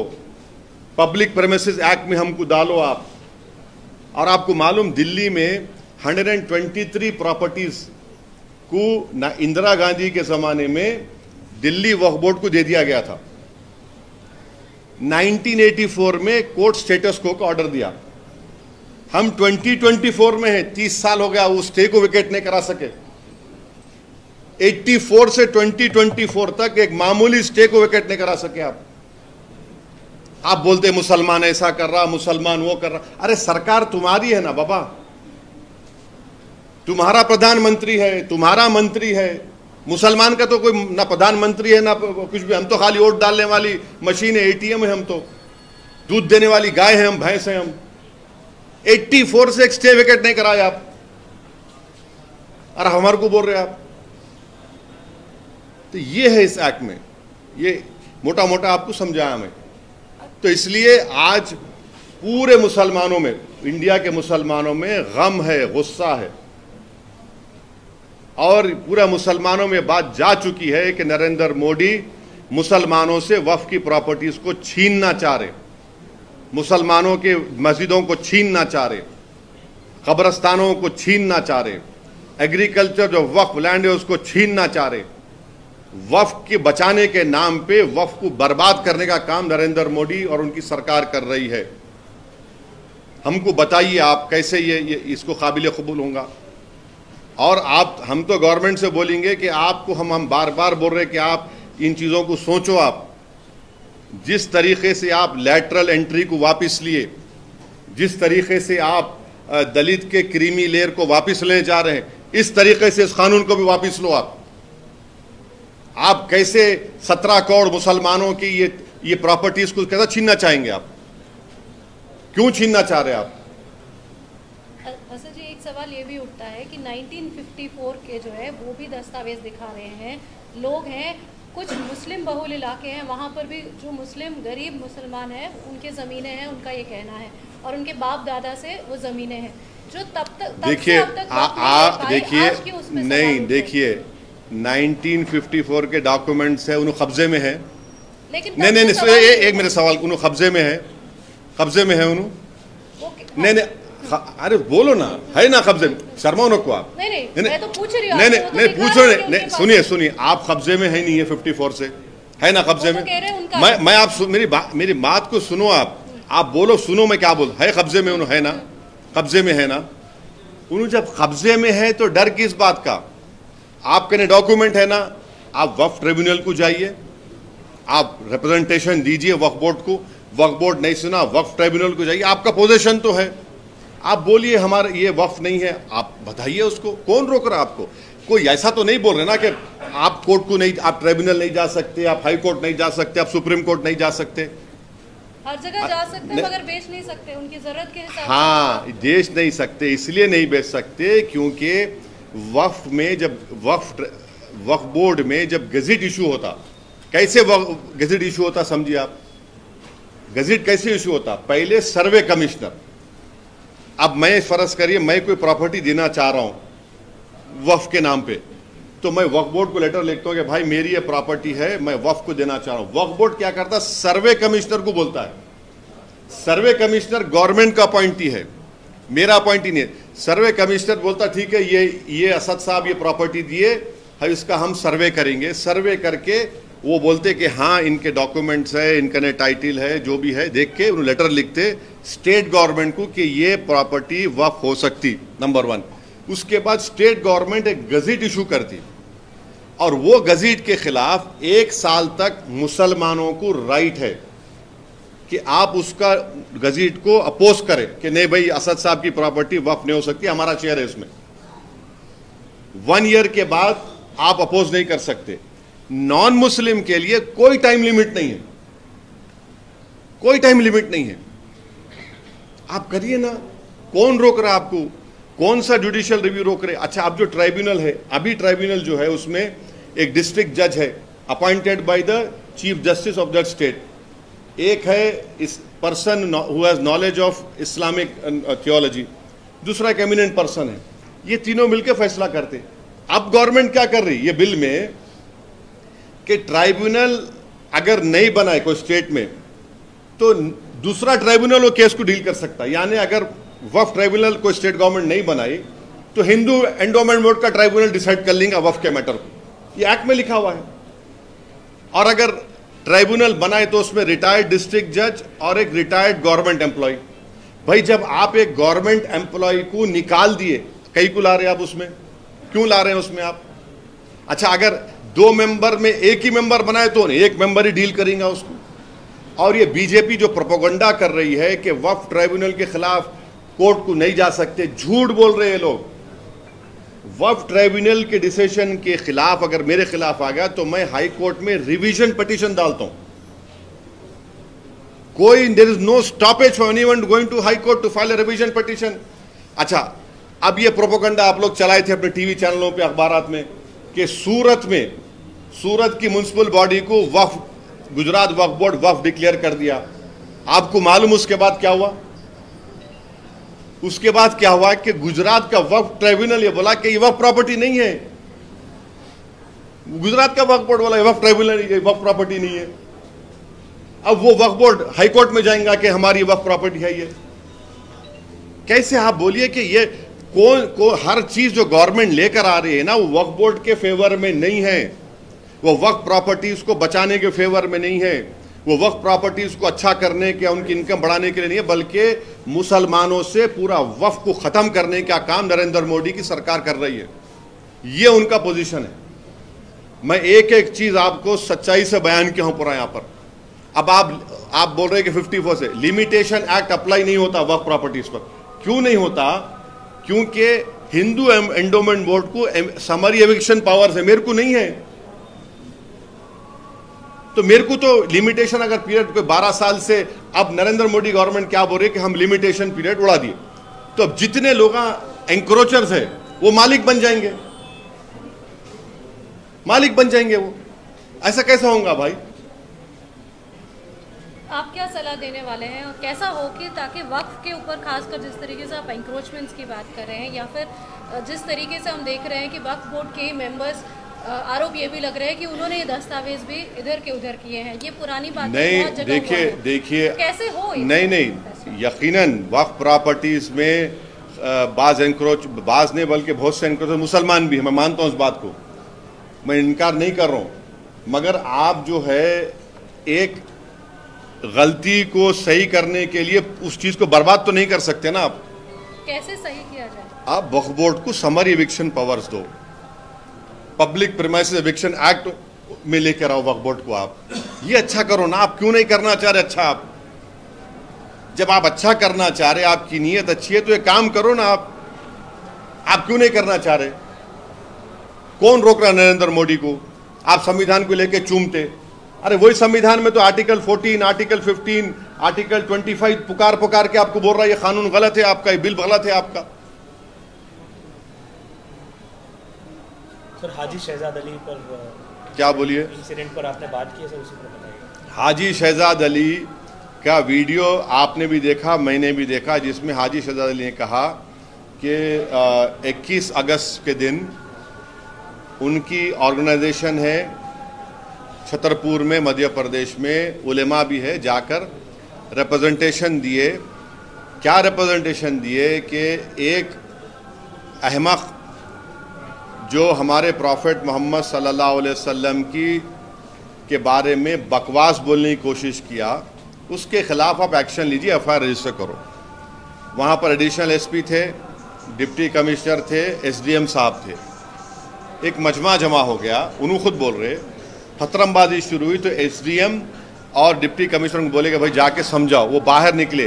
पब्लिक प्रेमिसेस एक्ट में हमको डालो आप। और आपको मालूम, दिल्ली में 123 प्रॉपर्टीज को ना इंदिरा गांधी के जमाने में दिल्ली वक्फ बोर्ड को दे दिया गया था। 1984 में कोर्ट स्टेटस को का ऑर्डर दिया। हम 2024 में हैं, 30 साल हो गया, उस स्टे को विकेट नहीं करा सके। 84 से 2024 तक एक मामूली स्टे को विकेट नहीं करा सके आप बोलते मुसलमान ऐसा कर रहा, मुसलमान वो कर रहा। अरे सरकार तुम्हारी है ना बाबा, तुम्हारा प्रधानमंत्री है, तुम्हारा मंत्री है। मुसलमान का तो कोई ना प्रधानमंत्री है ना कुछ भी। हम तो खाली वोट डालने वाली मशीन है, एटीएम है। हम तो दूध देने वाली गाय है, हम भैंस हैं। हम 84 से एक स्टे विकेट नहीं कराए आप, और हमारे को बोल रहे आप। तो ये है इस एक्ट में, ये मोटा मोटा आपको समझाया मैं। तो इसलिए आज पूरे मुसलमानों में, इंडिया के मुसलमानों में गम है, गुस्सा है। और पूरा मुसलमानों में बात जा चुकी है कि नरेंद्र मोदी मुसलमानों से वक्फ की प्रॉपर्टीज को छीनना चाह रहे, मुसलमानों के मस्जिदों को छीनना चाह रहे, कब्रस्तानों को छीनना चाह रहे, एग्रीकल्चर जो वक्फ लैंड है उसको छीनना चाह रहे। वक्फ के बचाने के नाम पे वक्फ को बर्बाद करने का काम नरेंद्र मोदी और उनकी सरकार कर रही है। हमको बताइए आप कैसे ये इसको काबिल कबूल होगा। और आप, हम तो गवर्नमेंट से बोलेंगे कि आपको हम बार बार बोल रहे हैं कि आप इन चीज़ों को सोचो। आप जिस तरीके से आप लैटरल एंट्री को वापस लिए, जिस तरीके से आप दलित के क्रीमी लेयर को वापस ले जा रहे हैं, इस तरीके से इस कानून को भी वापस लो। आप कैसे 17 करोड़ मुसलमानों की ये प्रॉपर्टीज को कैसे छीनना चाहेंगे? आप क्यों छीनना चाह रहे हैं आप? असद जी, एक सवाल ये भी उठता है कि 1954 के जो है वो भी दस्तावेज दिखा रहे हैं। लोग हैं, कुछ मुस्लिम बहुल इलाके हैं, वहाँ पर भी जो मुस्लिम गरीब मुसलमान हैं उनके ज़मीनें हैं, उनका ये कहना है, और उनके बाप दादा से वो ज़मीनें हैं जो तब तक देखिए आप देखिए नहीं, देखिए 1954 के डॉक्यूमेंट्स है, उन्होंने कब्जे में है। लेकिन नहीं, एक मेरे सवाल, उन्होंने कब्जे में है, कब्जे में है उन्होंने। नहीं, अरे बोलो ना, है ना कब्जे में, शर्माओ ना को आप। नहीं, मैं तो पूछ रही हूँ। नहीं पूछ रहे नहीं, सुनिए आप कब्जे में है नहीं है 54 से, है ना कब्जे में। मैं आप मेरी बात को सुनो। आप बोलो, सुनो मैं क्या बोल, है कब्जे में उन्होंने, है ना कब्जे में, है ना उन्होंने। जब कब्जे में है तो डर किस बात का? आपके डॉक्यूमेंट है ना, आप वक्फ ट्रिब्यूनल को जाइए, आप रिप्रेजेंटेशन दीजिए वक्फ बोर्ड को। वक्फ बोर्ड नहीं सुना, वक्फ ट्रिब्यूनल को जाइए, आपका पोजीशन तो है, आप बोलिए हमारा ये वक्फ नहीं है, आप बताइए उसको। कौन रोक रहा आपको? कोई ऐसा तो नहीं बोल रहे ना कि आप कोर्ट को नहीं, आप ट्रिब्यूनल नहीं जा सकते, आप हाई कोर्ट नहीं जा सकते, आप सुप्रीम कोर्ट नहीं जा सकते। हर जगह जा सकते हैं मगर बेच नहीं सकते, उनकी जरूरत के हिसाब से। हाँ, बेच नहीं सकते, इसलिए नहीं बेच सकते क्योंकि वक्फ में जब वक्फ बोर्ड में जब गज़ेट इशू होता, कैसे गज़ेट इशू होता समझिए आप। गज़ेट कैसे इशू होता? पहले सर्वे कमिश्नर, अब मैं फर्ज करिए मैं कोई प्रॉपर्टी देना चाह रहा हूं वक्फ के नाम पे, तो मैं वक्फ बोर्ड को लेटर लिखता हूं कि भाई मेरी ये प्रॉपर्टी है, मैं वक्फ को देना चाह रहा हूं। वक्फ बोर्ड क्या करता? सर्वे कमिश्नर को बोलता है। सर्वे कमिश्नर गवर्नमेंट का अपॉइंटी है, मेरा अपॉइंटी नहीं है। सर्वे कमिश्नर बोलता ठीक है, ये असद साहब ये प्रॉपर्टी दिए है, इसका हम सर्वे करेंगे। सर्वे करके वो बोलते कि हाँ इनके डॉक्यूमेंट्स है, इनका ने टाइटल है, जो भी है, देख के उन्हें लेटर लिखते स्टेट गवर्नमेंट को कि ये प्रॉपर्टी वक्फ हो सकती, नंबर 1। उसके बाद स्टेट गवर्नमेंट एक गज़ेट इशू करती और वो गज़ेट के खिलाफ 1 साल तक मुसलमानों को राइट है कि आप उसका गज़ेट को अपोज करें कि नहीं भाई असद साहब की प्रॉपर्टी वक्फ नहीं हो सकती, हमारा शेयर है उसमें। 1 ईयर के बाद आप अपोज नहीं कर सकते। नॉन मुस्लिम के लिए कोई टाइम लिमिट नहीं है, कोई टाइम लिमिट नहीं है, आप करिए ना। कौन रोक रहा है आपको? कौन सा जुडिशियल रिव्यू रोक रहे? अच्छा, अब जो ट्राइब्यूनल है, अभी ट्राइब्यूनल जो है उसमें एक डिस्ट्रिक्ट जज है appointed by the chief justice of that state, एक है इस person who has knowledge of Islamic theology, दूसरा एक एमिनेंट पर्सन है। ये तीनों मिलकर फैसला करते। अब गवर्नमेंट क्या कर रही है ये बिल में कि ट्राइब्यूनल अगर नहीं बनाए कोई स्टेट में तो दूसरा ट्राइब्यूनल वो केस को डील कर सकता है। यानी अगर वक्फ ट्राइब्यूनल कोई स्टेट गवर्नमेंट नहीं बनाई तो हिंदू एंडोमेंट बोर्ड का ट्राइब्यूनल डिसाइड कर लेंगे वक्फ के मैटर को, ये एक्ट में लिखा हुआ है। और अगर ट्राइब्यूनल बनाए तो उसमें रिटायर्ड डिस्ट्रिक्ट जज और एक रिटायर्ड गवर्नमेंट एम्प्लॉय। भाई जब आप एक गवर्नमेंट एम्प्लॉय को निकाल दिए, कई को ला रहे हैं आप उसमें, क्यों ला रहे हैं उसमें आप? अच्छा, अगर 2 मेंबर में एक ही मेंबर बनाए तो एक मेंबर ही डील करेंगे उसको। और ये बीजेपी जो प्रोपेगेंडा कर रही है कि वक्फ ट्राइब्यूनल के खिलाफ कोर्ट को नहीं जा सकते, झूठ बोल रहे हैं लोग। वक्फ ट्राइब्यूनल के डिसीजन के खिलाफ अगर मेरे खिलाफ आ गया तो मैं हाई कोर्ट में रिवीजन पिटीशन डालता हूं। कोई there is no stoppage for anyone going to high court to file a revision petition. अच्छा, अब ये प्रोपेगेंडा आप लोग चलाए थे अपने टीवी चैनलों पे, अखबारात में कि सूरत की म्युनिसिपल बॉडी को वक्फ, गुजरात वक्फ बोर्ड वक्फ डिक्लेयर कर दिया। आपको मालूम उसके बाद क्या हुआ? उसके बाद क्या हुआ कि गुजरात का वक्फ ट्राइब्यूनल ये बोला कि ये वक्फ प्रॉपर्टी नहीं है, गुजरात का वक्फ बोर्ड वाला वक्फ ट्राइब्यूनल, वक्फ प्रॉपर्टी नहीं है। अब वो वक्फ बोर्ड हाई कोर्ट में जाएगा कि हमारी वक्फ प्रॉपर्टी है ये। कैसे आप बोलिए कि ये कौन हर चीज जो गवर्नमेंट लेकर आ रही है ना, वो वक्फ बोर्ड के फेवर में नहीं है, वो वक्फ प्रॉपर्टीज को बचाने के फेवर में नहीं है, वो वक्फ प्रॉपर्टीज को अच्छा करने के, उनकी इनकम बढ़ाने के लिए नहीं है, बल्कि मुसलमानों से पूरा वक्फ को खत्म करने का काम नरेंद्र मोदी की सरकार कर रही है। ये उनका पोजीशन है। मैं एक एक चीज आपको सच्चाई से बयान किया हूं पूरा यहां पर। अब आप बोल रहे हैं कि 54 से लिमिटेशन एक्ट अप्लाई नहीं होता वक्फ प्रॉपर्टीज पर। क्यों नहीं होता? क्योंकि हिंदू एंडोमेंट बोर्ड को समरी एविक्शन पावर्स है, मेरे को नहीं है। तो मेरे को तो लिमिटेशन अगर पीरियड कोई 12 साल से, अब नरेंद्र मोदी गवर्नमेंट क्या बोल रही है कि हम लिमिटेशन पीरियड उड़ा दिए, तो अब जितने लोग एंक्रोचर्स है वो मालिक बन जाएंगे, मालिक बन जाएंगे वो। ऐसा कैसा होगा भाई? आप क्या सलाह देने वाले हैं और कैसा हो कि ताकि वक्फ के ऊपर खासकर जिस तरीके से आप एंक्रोचमेंट्स की बात कर रहे हैं, या फिर जिस तरीके से हम देख रहे हैं कि वक्फ बोर्ड के मेंबर्स, आरोप ये भी लग रहे हैं कि उन्होंने ये दस्तावेज भी इधर के उधर किए हैं, ये पुरानी बात नहीं। देखिए कैसे हो? नहीं, यकीनन वक्फ प्रॉपर्टीज में बाज नहीं बल्कि बहुत से एंक्रोच मुसलमान भी है, मैं मानता हूं उस बात को, मैं इनकार नहीं कर रहा हूं। मगर आप जो है एक गलती को सही करने के लिए उस चीज को बर्बाद तो नहीं कर सकते ना आप। कैसे सही किया जाए? आप वक्फ बोर्ड को समरी एविक्शन पावर्स दो, पब्लिक प्रीमाइसेस एविक्शन एक्ट में लेकर आओ वक्फ बोर्ड को। आप ये अच्छा करो ना। आप क्यों नहीं करना चाह रहे अच्छा? आप जब आप अच्छा करना चाह रहे, आपकी नीयत अच्छी है, तो ये काम करो ना। आप क्यों नहीं करना चाह रहे? कौन रोक रहा नरेंद्र मोदी को? आप संविधान को लेकर चूमते, अरे वही संविधान में तो आर्टिकल 14, आर्टिकल 15, आर्टिकल 25 पुकार के आपको बोल रहा है ये कानून गलत है आपका, ये बिल गलत है आपका। सर, हाजी शहजाद अली पर क्या बोलिए? इंसिडेंट पर आपने बात की, सर उसी पर बताइए। हाजी शहजाद अली का वीडियो आपने भी देखा, मैंने भी देखा, जिसमें हाजी शहजाद अली ने कहा कि 21 अगस्त के दिन उनकी ऑर्गेनाइजेशन है छतरपुर में, मध्य प्रदेश में, उलेमा भी है, जाकर रिप्रेजेंटेशन दिए। क्या रिप्रेजेंटेशन दिए कि एक अहमक जो हमारे प्रॉफेट मोहम्मद सल्लल्लाहु अलैहि वसल्लम के बारे में बकवास बोलने की कोशिश किया, उसके खिलाफ आप एक्शन लीजिए, एफआईआर रजिस्टर करो। वहाँ पर एडिशनल एसपी थे, डिप्टी कमिश्नर थे, एसडीएम साहब थे। एक मजमा जमा हो गया, उन्होंने खुद बोल रहे, खतरमबाजी शुरू हुई तो एसडीएम और डिप्टी कमिश्नर को बोले कि भाई जाके समझाओ। वो बाहर निकले,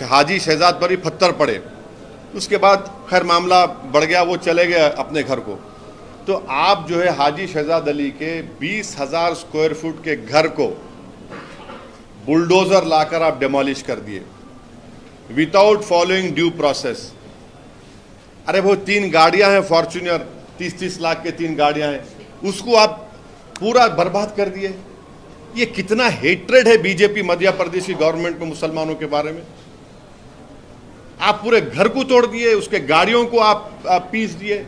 हाजी शहजाद पर ही पत्थर पड़े। उसके बाद खैर मामला बढ़ गया, वो चले गए अपने घर को। तो आप जो है हाजी शहजाद अली के 20,000 स्क्वायर फुट के घर को बुलडोजर लाकर आप डेमोलिश कर दिए विदाउट फॉलोइंग ड्यू प्रोसेस। अरे वो 3 गाड़ियां हैं फॉर्च्यूनर, 30-30 लाख के 3 गाड़ियां हैं, उसको आप पूरा बर्बाद कर दिए। ये कितना हेट्रेड है बीजेपी मध्य प्रदेश की गवर्नमेंट में मुसलमानों के बारे में। आप पूरे घर को तोड़ दिए, उसके गाड़ियों को आप पीस दिए,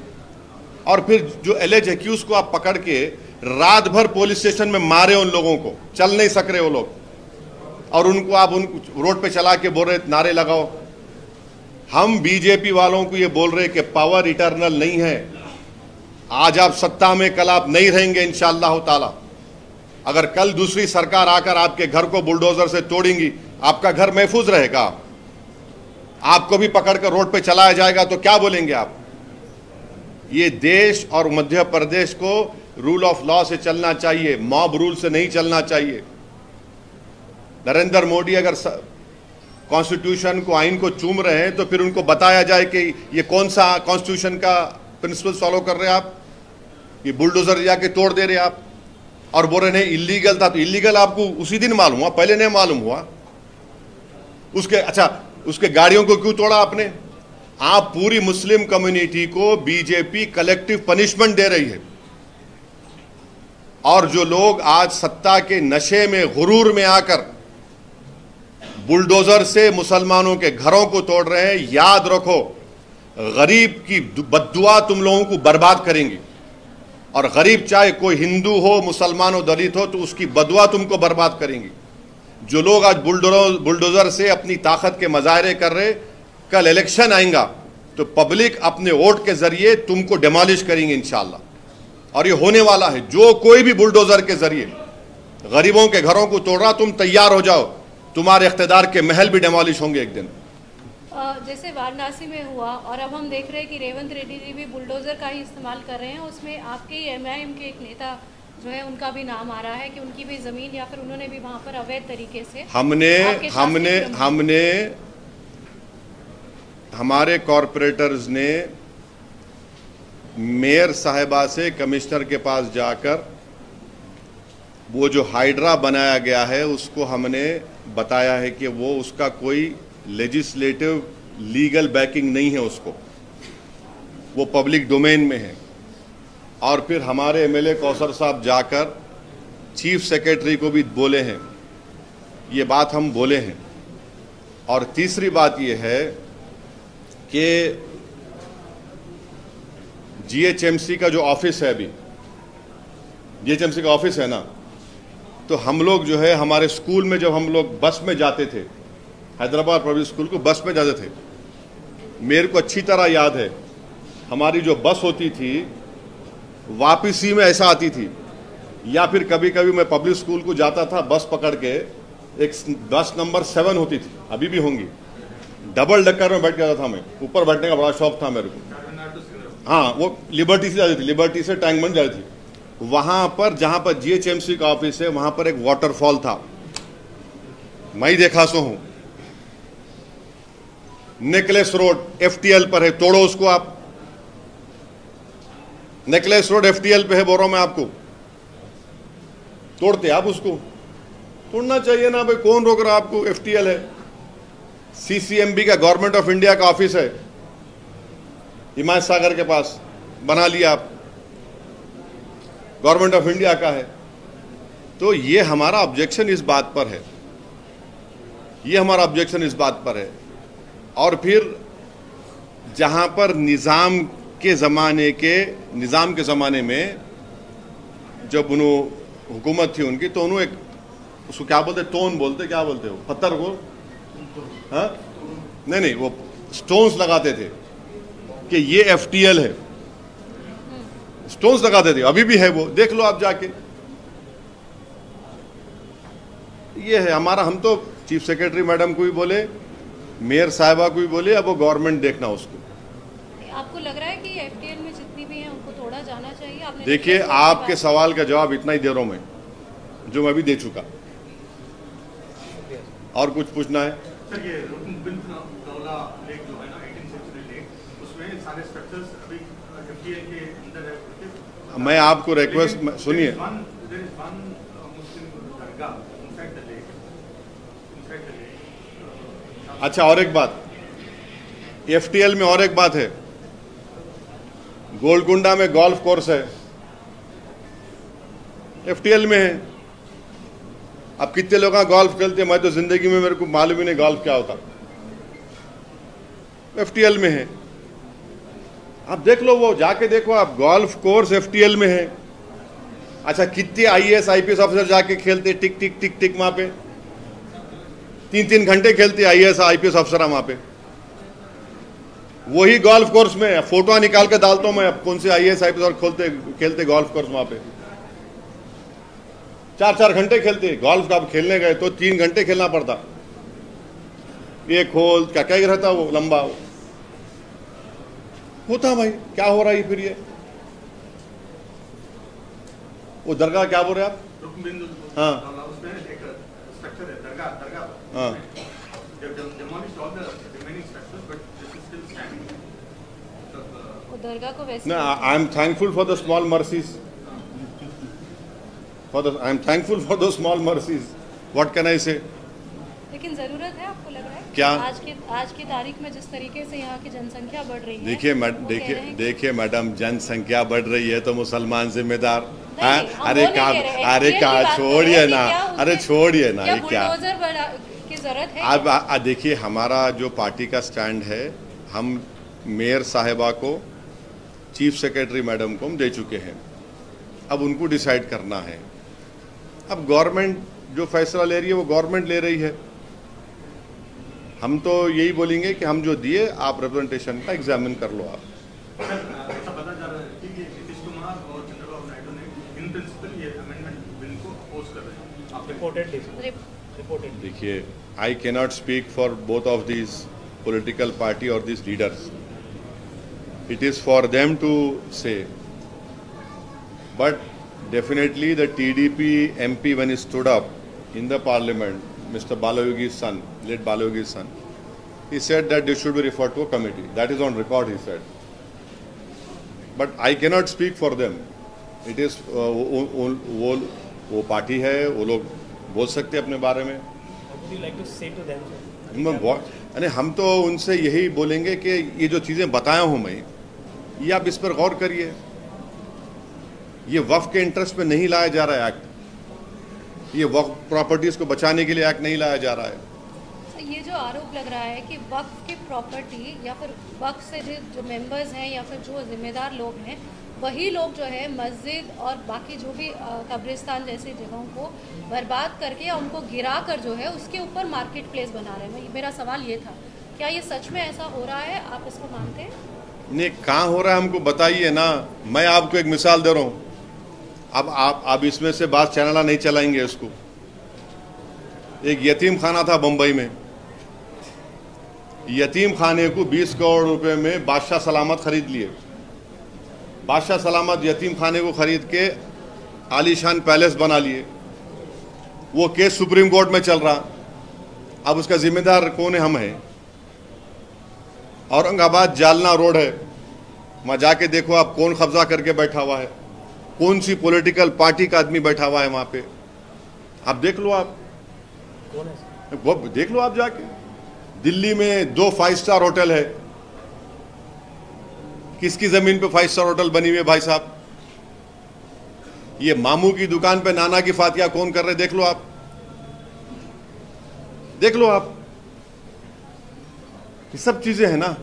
और फिर जो एलिज एक्यूज को आप पकड़ के रात भर पुलिस स्टेशन में मारे। उन लोगों को चल नहीं सक रहे वो लोग, और उनको आप रोड पे चला के बोल रहे नारे लगाओ। हम बीजेपी वालों को ये बोल रहे कि पावर इटर्नल नहीं है। आज आप सत्ता में, कल आप नहीं रहेंगे इंशाअल्लाह ताला। अगर कल दूसरी सरकार आकर आपके घर को बुलडोजर से तोड़ेंगी, आपका घर महफूज रहेगा? आपको भी पकड़कर रोड पे चलाया जाएगा तो क्या बोलेंगे आप? ये देश और मध्य प्रदेश को रूल ऑफ लॉ से चलना चाहिए, मॉब रूल से नहीं चलना चाहिए। नरेंद्र मोदी अगर कॉन्स्टिट्यूशन को, आइन को चूम रहे हैं तो फिर उनको बताया जाए कि ये कौन सा कॉन्स्टिट्यूशन का प्रिंसिपल फॉलो कर रहे हैं आप। ये बुलडोजर जाके तोड़ दे रहे आप और बोल रहे नहीं इलीगल था। तो इलीगल आपको उसी दिन मालूम हुआ, पहले नहीं मालूम हुआ? उसके गाड़ियों को क्यों तोड़ा आपने? आप पूरी मुस्लिम कम्युनिटी को बीजेपी कलेक्टिव पनिशमेंट दे रही है, और जो लोग आज सत्ता के नशे में, गुरूर में आकर बुलडोजर से मुसलमानों के घरों को तोड़ रहे हैं, याद रखो गरीब की बद्दुआ तुम लोगों को बर्बाद करेंगी। और गरीब चाहे कोई हिंदू हो, मुसलमान हो, दलित हो, तो उसकी बदुआ तुमको बर्बाद करेंगी। जो लोग आज बुलडोजर से अपनी ताकत के मजाहरे कर रहे, कल इलेक्शन आएगा तो पब्लिक अपने वोट के जरिए तुमको डिमोलिश करेंगे इंशाल्लाह, और ये होने वाला है। जो कोई भी बुलडोजर के जरिए गरीबों के घरों को तोड़ रहा, तुम तैयार हो जाओ, तुम्हारे इख्तिदार के महल भी डिमोलिश होंगे एक दिन। जैसे वाराणसी में हुआ, और अब हम देख रहे हैं कि रेवंत रेड्डी जी भी बुलडोजर का ही इस्तेमाल कर रहे हैं। उसमें आपके MIM के एक नेता जो है उनका भी नाम आ रहा है कि उनकी भी ज़मीन या फिर उन्होंने भी वहाँ पर अवैध तरीके से हमारे कॉरपोरेटर्स ने मेयर साहिबा से कमिश्नर के पास जाकर वो जो हाइड्रा बनाया गया है उसको हमने बताया है कि वो उसका कोई लेजिस्लेटिव लीगल बैकिंग नहीं है, उसको वो पब्लिक डोमेन में है। और फिर हमारे MLA कौसर साहब जाकर चीफ सेक्रेटरी को भी बोले हैं, ये बात हम बोले हैं। और तीसरी बात ये है कि GHMC का जो ऑफिस है, अभी GHMC का ऑफिस है ना, तो हम लोग जो है हमारे स्कूल में जब हम लोग बस में जाते थे, हैदराबाद पब्लिक स्कूल को बस में जाते थे, मेरे को अच्छी तरह याद है हमारी जो बस होती थी वापसी में ऐसा आती थी, या फिर कभी कभी मैं पब्लिक स्कूल को जाता था बस पकड़ के, एक बस नंबर 7 होती थी, अभी भी होंगी, डबल डक्कर में बैठ के जाता था मैं, ऊपर बैठने का बड़ा शौक था मेरे को। हाँ, वो लिबर्टी से जाती थी, लिबर्टी से टैंक बन जाती थी। वहां पर जहां पर GHMC का ऑफिस है वहां पर एक वाटरफॉल था, मैं ही देखा सो हूं। नेकलेस रोड FTL पर है, तोड़ो उसको आप। नेकलेस रोड FTL पे है, बोल रहा हूं मैं आपको, तोड़ते आप उसको? तोड़ना चाहिए ना भाई, कौन रोक रहा आपको? FTL है, CCMB का, गवर्नमेंट ऑफ इंडिया का ऑफिस है हिमायत सागर के पास, बना लिया आप, गवर्नमेंट ऑफ इंडिया का है। तो ये हमारा ऑब्जेक्शन इस बात पर है, ये हमारा ऑब्जेक्शन इस बात पर है। और फिर जहां पर निज़ाम के ज़माने में जब उन्होंने हुकूमत थी उनकी, तो उन्होंने एक, उसको क्या बोलते, टोन बोलते, क्या बोलते हो, पत्थर को, हाँ नहीं, वो स्टोन्स लगाते थे कि ये FTL है, स्टोन्स लगाते थे, अभी भी है वो, देख लो आप जाके। ये है हमारा, हम तो चीफ सेक्रेटरी मैडम को भी बोले, मेयर साहिबा को भी बोले, अब वो गवर्नमेंट देखना उसको। आपको लग रहा है कि FTL में जितनी भी हैं उनको तोड़ा जाना चाहिए? आपने देखिए, आपके सवाल का जवाब इतना ही दे रहा हूं मैं, जो मैं भी दे चुका। और कुछ पूछना है? सर, ये रुकनबिंदौला लेक जो है ना, 18th सेंचुरी लेक, उसमें सारे स्ट्रक्चर्स अभी FTL के अंदर है। मैं आपको रिक्वेस्ट, सुनिए, अच्छा और एक बात, FTL में और एक बात है, गोलकुंडा में गोल्फ कोर्स है, FTL में है। अब कितने लोग गोल्फ खेलते हैं, मैं तो जिंदगी में मेरे को मालूम ही नहीं गोल्फ क्या होता, FTL में है। आप देख लो, वो जाके देखो आप, गोल्फ कोर्स FTL में है। अच्छा, कितने IAS IPS ऑफिसर जाके खेलते, टिक टिक टिक टिक, वहां पे 3-3 घंटे खेलते IAS IPS अफसर वहां पे, वही गोल्फ कोर्स में। फोटो निकाल के डालता हूं मैं, अब कौन से IAS IPS और खेलते गोल्फ कोर्स वहां पे, 4-4 घंटे खेलते गोल्फ का। खेलने गए तो 3 घंटे खेलना पड़ता, एक होल क्या क्या रहता, वो लंबा होता। भाई क्या हो रहा है फिर? ये वो दरगाह क्या बोल रहे आप? हाँ उसमें एक स्ट्रक्चर है, दरगाह हाँ, दरगाह को वैसे, I am thankful for the small mercies, I am thankful for the small mercies, what can I से। लेकिन जरूरत है, आपको लग रहा है क्या? आज की तारीख में जिस तरीके से यहाँ की जनसंख्या बढ़ रही है, देखिए मैडम, जनसंख्या बढ़ रही है तो मुसलमान जिम्मेदार? अरे छोड़िए ना, अरे छोड़िए ना, ये क्या की जरूरत है? अब देखिए, हमारा जो पार्टी का स्टैंड है, हम मेयर साहिबा को, चीफ सेक्रेटरी मैडम को हम दे चुके हैं। अब उनको डिसाइड करना है। अब गवर्नमेंट जो फैसला ले रही है वो गवर्नमेंट ले रही है। हम तो यही बोलेंगे कि हम जो दिए आप रिप्रेजेंटेशन का एग्जामिन कर लो आप। सर, ऐसा पता चल रहा है कि नीतीश कुमार और चंद्रबाबू नायडू ने इन प्रिंसिपल ये अमेंडमेंट बिल को अपोज कर रहे हैं। आप रिपोर्टेड देखिए, I cannot speak for both of these political party और these leaders. It is for them to say, but definitely the TDP MP when he stood up in the parliament, Mr. Balayogi's son, late Balayogi's son, he said that this should be referred to a committee. That is on record, he said. But I cannot speak for them. It is वो पार्टी है, वो लोग बोल सकते हैं अपने बारे में। अरे हम तो उनसे यही बोलेंगे कि ये जो चीज़ें बताया हूँ मैं, ये आप इस पर गौर करिए। ये वक्फ के इंटरेस्ट में नहीं लाया जा रहा है एक्ट। ये वक्फ प्रॉपर्टीज को बचाने के लिए एक्ट नहीं लाया जा रहा है। ये जो आरोप लग रहा है कि वक्फ की प्रॉपर्टी या फिर वक्फ से जो मेंबर्स हैं या फिर जो जिम्मेदार लोग हैं, वही लोग जो है मस्जिद और बाकी जो भी कब्रिस्तान जैसी जगहों को बर्बाद करके या उनको गिरा कर जो है उसके ऊपर मार्केट प्लेस बना रहे हैं। मेरा सवाल ये था, क्या ये सच में ऐसा हो रहा है? आप इसको मानते हैं? नहीं, कहाँ हो रहा है हमको बताइए ना। मैं आपको एक मिसाल दे रहा हूँ। अब इसमें से बात चैनल नहीं चलाएंगे इसको। एक यतीम खाना था बंबई में। यतीम खाने को 20 करोड़ रुपए में बादशाह सलामत खरीद लिए। बादशाह सलामत यतीम खाने को खरीद के आलीशान पैलेस बना लिए। वो केस सुप्रीम कोर्ट में चल रहा। अब उसका जिम्मेदार कौन है? हम हैं। औरंगाबाद जालना रोड है, वहां जाके देखो आप कौन कब्जा करके बैठा हुआ है, कौन सी पॉलिटिकल पार्टी का आदमी बैठा हुआ है वहां पे। आप देख लो, आप कौन है? वो देख लो आप जाके। दिल्ली में 2 5 स्टार होटल है। किसकी जमीन पे 5 स्टार होटल बनी हुई है भाई साहब? ये मामू की दुकान पे नाना की फातिया कौन कर रहे? देख लो आप, देख लो आप। ये सब चीजें हैं ना।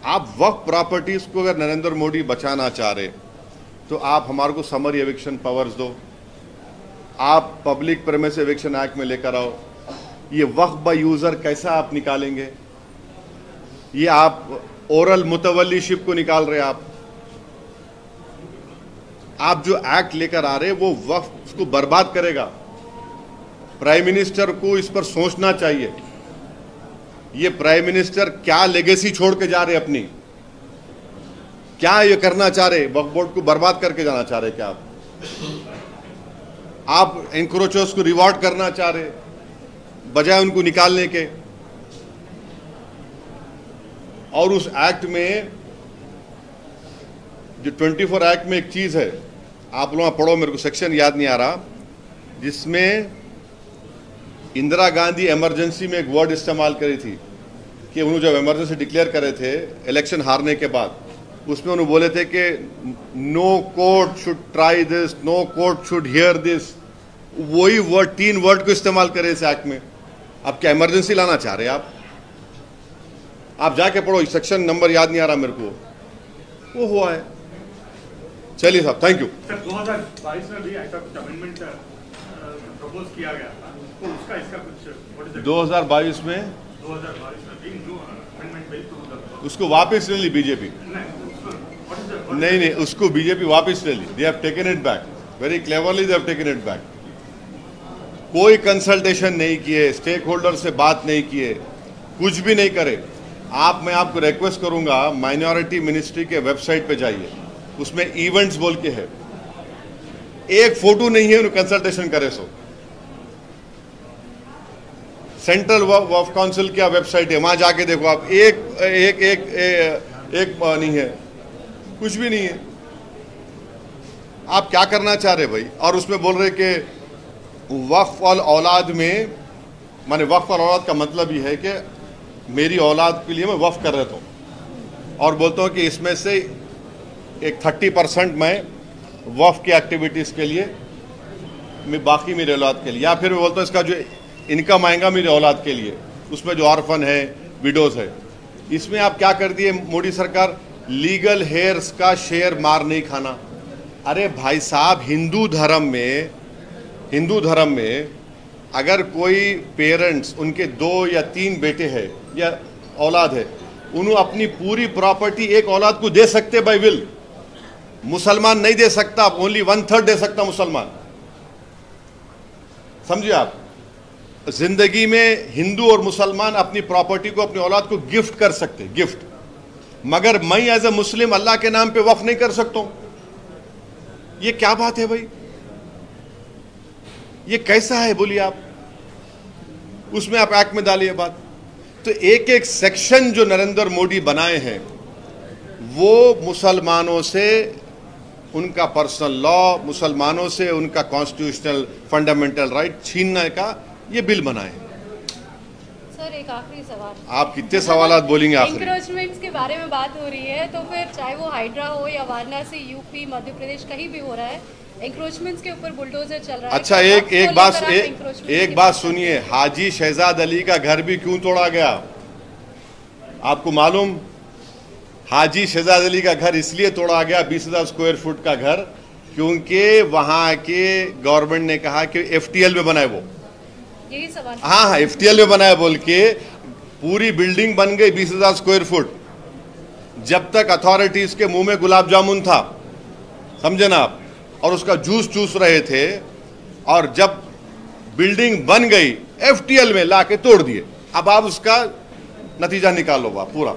आप वक्फ प्रॉपर्टीज को अगर नरेंद्र मोदी बचाना चाह रहे तो आप हमारे को समरी एविक्शन पावर्स दो। आप पब्लिक प्रेमिस एविक्शन एक्ट में लेकर आओ। ये वक्फ बाय यूजर कैसा आप निकालेंगे? ये आप ओरल मुतवल्लीशिप को निकाल रहे। आप जो एक्ट लेकर आ रहे वो वक्फ उसको बर्बाद करेगा। प्राइम मिनिस्टर को इस पर सोचना चाहिए। ये प्राइम मिनिस्टर क्या लेगेसी छोड़ के जा रहे अपनी? क्या ये करना चाह रहे? वक्फ बोर्ड को बर्बाद करके जाना चाह रहे क्या आप एनक्रोचर्स को रिवॉर्ड करना चाह रहे बजाय उनको निकालने के? और उस एक्ट में जो 24 एक्ट में एक चीज है, आप लोग पढ़ो, मेरे को सेक्शन याद नहीं आ रहा, जिसमें इंदिरा गांधी इमरजेंसी में एक वर्ड इस्तेमाल करी थी कि उन्होंने जब इमरजेंसी डिक्लेयर करे थे इलेक्शन हारने के बाद, उसमें उन्होंने बोले थे कि no court should try this, no court should hear this. वही वर्ड, 3 वर्ड को इस्तेमाल करे इस एक्ट में। अब क्या इमरजेंसी लाना चाह रहे आप जाके पढ़ो, सेक्शन नंबर याद नहीं आ रहा मेरे को, वो हुआ है। चलिए साहब, थैंक यू। सर, 2022 में भी ऐसा कुछ अमेंडमेंट प्रपोज किया गया था, तो उसका इसका कुछ 2022 में 2022 में भी न्यू अमेंडमेंट बिल टू उसको वापस ले ली बीजेपी। नहीं, उसको बीजेपी वापस ले ली। They have taken it back, very cleverly they have taken it back. कोई कंसल्टेशन नहीं किए, स्टेक होल्डर से बात नहीं किए, कुछ भी नहीं करे। मैं आपको रिक्वेस्ट करूंगा, माइनॉरिटी मिनिस्ट्री के वेबसाइट पे जाइए, उसमें इवेंट्स बोल के है, एक फोटो नहीं है उन्हें कंसल्टेशन करे। सो सेंट्रल वक्फ काउंसिल की वेबसाइट है, वहां जाके देखो आप, एक नहीं है, कुछ भी नहीं है। आप क्या करना चाह रहे भाई? और उसमें बोल रहे कि वक्फ और औलाद में, माने वक्फ और औलाद का मतलब ये है कि मेरी औलाद के लिए मैं वक्फ कर रहा हूँ, और बोलता हूँ कि इसमें से एक 30% मैं वक्फ की एक्टिविटीज़ के लिए, मैं बाकी मेरी औलाद के लिए, या फिर मैं बोलता हूँ इसका जो इनकम आएगा मेरी औलाद के लिए, उसमें जो ऑर्फन है, विडोज है। इसमें आप क्या कर दिए मोदी सरकार? लीगल हेयर्स का शेयर मार नहीं खाना। अरे भाई साहब, हिंदू धर्म में अगर कोई पेरेंट्स, उनके 2 या 3 बेटे हैं या औलाद है, उन्होंने अपनी पूरी प्रॉपर्टी एक औलाद को दे सकते बाय विल। मुसलमान नहीं दे सकता, ओनली 1/3 दे सकता मुसलमान। समझिए आप, जिंदगी में हिंदू और मुसलमान अपनी प्रॉपर्टी को, अपनी औलाद को गिफ्ट कर सकते, गिफ्ट। मगर मैं एज ए मुस्लिम अल्लाह के नाम पे वक्फ नहीं कर सकता हूं। ये क्या बात है भाई? ये कैसा है बोलिए आप? उसमें आप एक्ट में डालिए बात। तो एक एक सेक्शन जो नरेंद्र मोदी बनाए हैं, वो मुसलमानों से उनका पर्सनल लॉ, मुसलमानों से उनका कॉन्स्टिट्यूशनल फंडामेंटल राइट छीनने का ये बिल बनाए हैं। सर, एक आखिरी सवाल। आप कितने सवाल बोलेंगे आखिरी? इंक्रोचमेंट्स के बारे में बात हो रही है, तो फिर चाहे वो हाइड्रा हो या वाराणसी, यूपी, मध्य प्रदेश, कहीं भी हो रहा है, इंक्रोचमेंट्स के ऊपर बुलडोजर चल रहा है। अच्छा, एक बात सुनिए, हाजी शहजाद अली का घर भी क्यों तोड़ा गया आपको मालूम? हाजी शहजाद अली का घर इसलिए तोड़ा गया, 20,000 स्क्वायर फुट का घर, क्योंकि वहां के गवर्नमेंट ने कहा कि FTL में बनाए वो। यही सवाल। हाँ, FTL में बनाया बोल के पूरी बिल्डिंग बन गई 20,000 स्क्वायर फुट। जब तक अथॉरिटीज के मुंह में गुलाब जामुन था, समझे ना आप, और उसका जूस चूस रहे थे, और जब बिल्डिंग बन गई FTL में लाके तोड़ दिए। अब आप उसका नतीजा निकालो पूरा।